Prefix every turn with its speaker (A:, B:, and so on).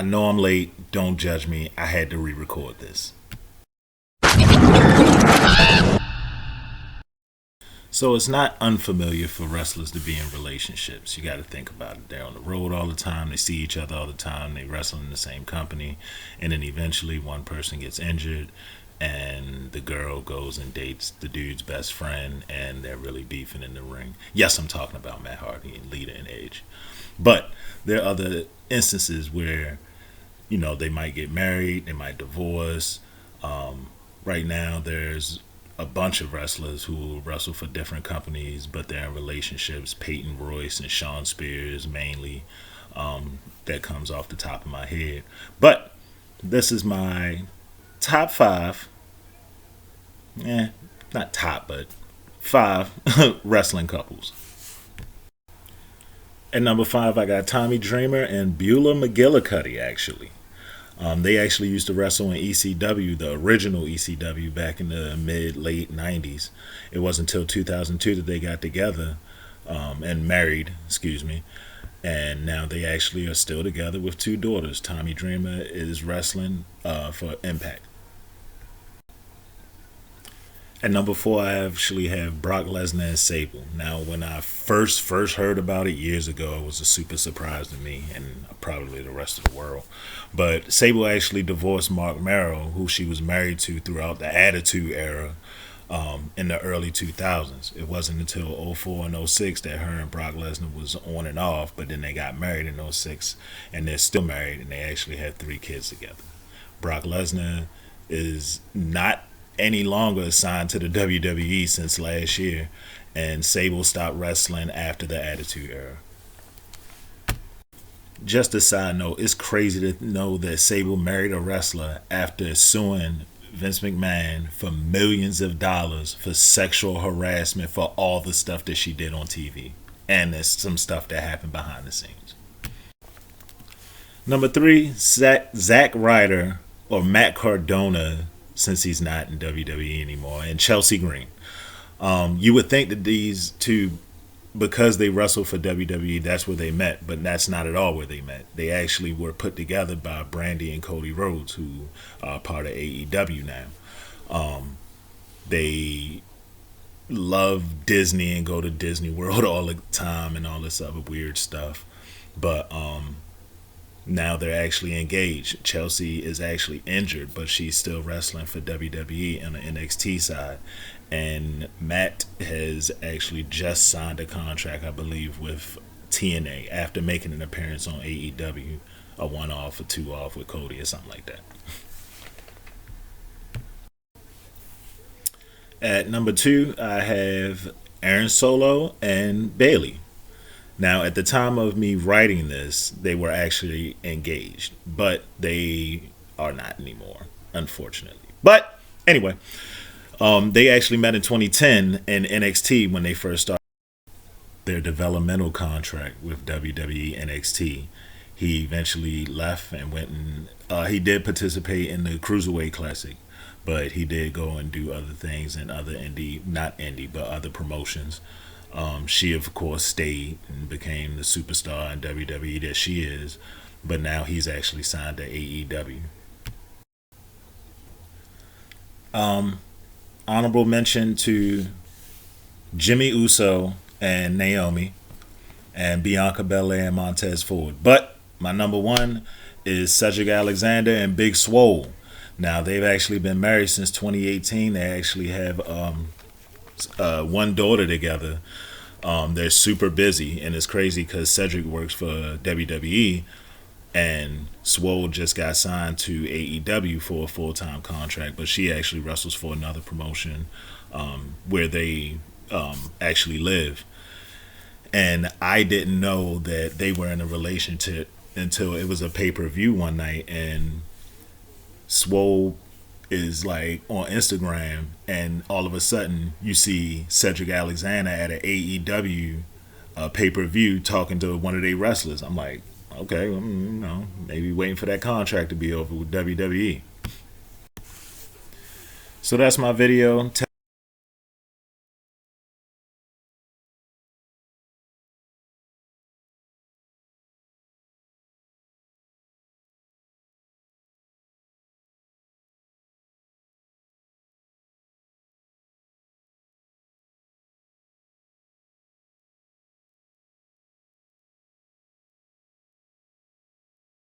A: know I'm late. Don't judge me. I had to re-record this. So it's not unfamiliar for wrestlers to be in relationships. You got to think about it. They're on the road all the time. They see each other all the time. They wrestle in the same company. And then eventually one person gets injured and the girl goes and dates the dude's best friend and they're really beefing in the ring. Yes, I'm talking about Matt Hardy and Lita and Edge. But there are other instances where, they might get married. They might divorce. Right now, there's a bunch of wrestlers who wrestle for different companies, but they're in relationships. Peyton Royce and Shawn Spears mainly. That comes off the top of my head. But this is my top 5. Not top, but 5 wrestling couples. At number 5, I got Tommy Dreamer and Beulah McGillicuddy, actually. They actually used to wrestle in ECW, the original ECW, back in the late 90s. It wasn't until 2002 that they got together and married, and now they actually are still together with 2 daughters. Tommy Dreamer is wrestling for Impact. At number 4, I actually have Brock Lesnar and Sable. Now, when I first heard about it years ago, it was a super surprise to me and probably the rest of the world. But Sable actually divorced Mark Merrill, who she was married to throughout the Attitude Era in the early 2000s. It wasn't until 04 and 06 that her and Brock Lesnar was on and off, but then they got married in 06, and they're still married, and they actually had 3 kids together. Brock Lesnar is not any longer signed to the WWE since last year, and Sable stopped wrestling after the Attitude Era. Just a side note, it's crazy to know that Sable married a wrestler after suing Vince McMahon for millions of dollars for sexual harassment for all the stuff that she did on TV. And there's some stuff that happened behind the scenes. Number 3, Zack Ryder, or Matt Cardona, since he's not in WWE anymore, and Chelsea Green. You would think that these two, because they wrestled for WWE, that's where they met, but that's not at all where they met. They actually were put together by Brandy and Cody Rhodes, who are part of AEW now. They love Disney and go to Disney World all the time and all this other weird stuff, but now they're actually engaged. Chelsea is actually injured, but she's still wrestling for WWE on the NXT side. And Matt has actually just signed a contract, I believe, with TNA after making an appearance on AEW, a 1-off or 2-off with Cody or something like that. At number 2, I have Aaron Solo and Bayley. Now, at the time of me writing this, they were actually engaged, but they are not anymore, unfortunately. But anyway, they actually met in 2010 in NXT when they first started their developmental contract with WWE NXT. He eventually left and went and he did participate in the Cruiserweight Classic, but he did go and do other things in other but other promotions. She, of course, stayed and became the superstar in WWE that she is, but now he's actually signed to AEW. Honorable mention to Jimmy Uso and Naomi and Bianca Belair and Montez Ford. But my number 1 is Cedric Alexander and Big Swole. Now, they've actually been married since 2018. They actually have 1 daughter together. They're super busy, and it's crazy because Cedric works for WWE, and Swole just got signed to AEW for a full-time contract, but she actually wrestles for another promotion where they actually live. And I didn't know that they were in a relationship until it was a pay-per-view one night, and Swole is like on Instagram, and all of a sudden you see Cedric Alexander at an AEW pay-per-view talking to one of their wrestlers. I'm like, okay, maybe waiting for that contract to be over with WWE. So that's my video.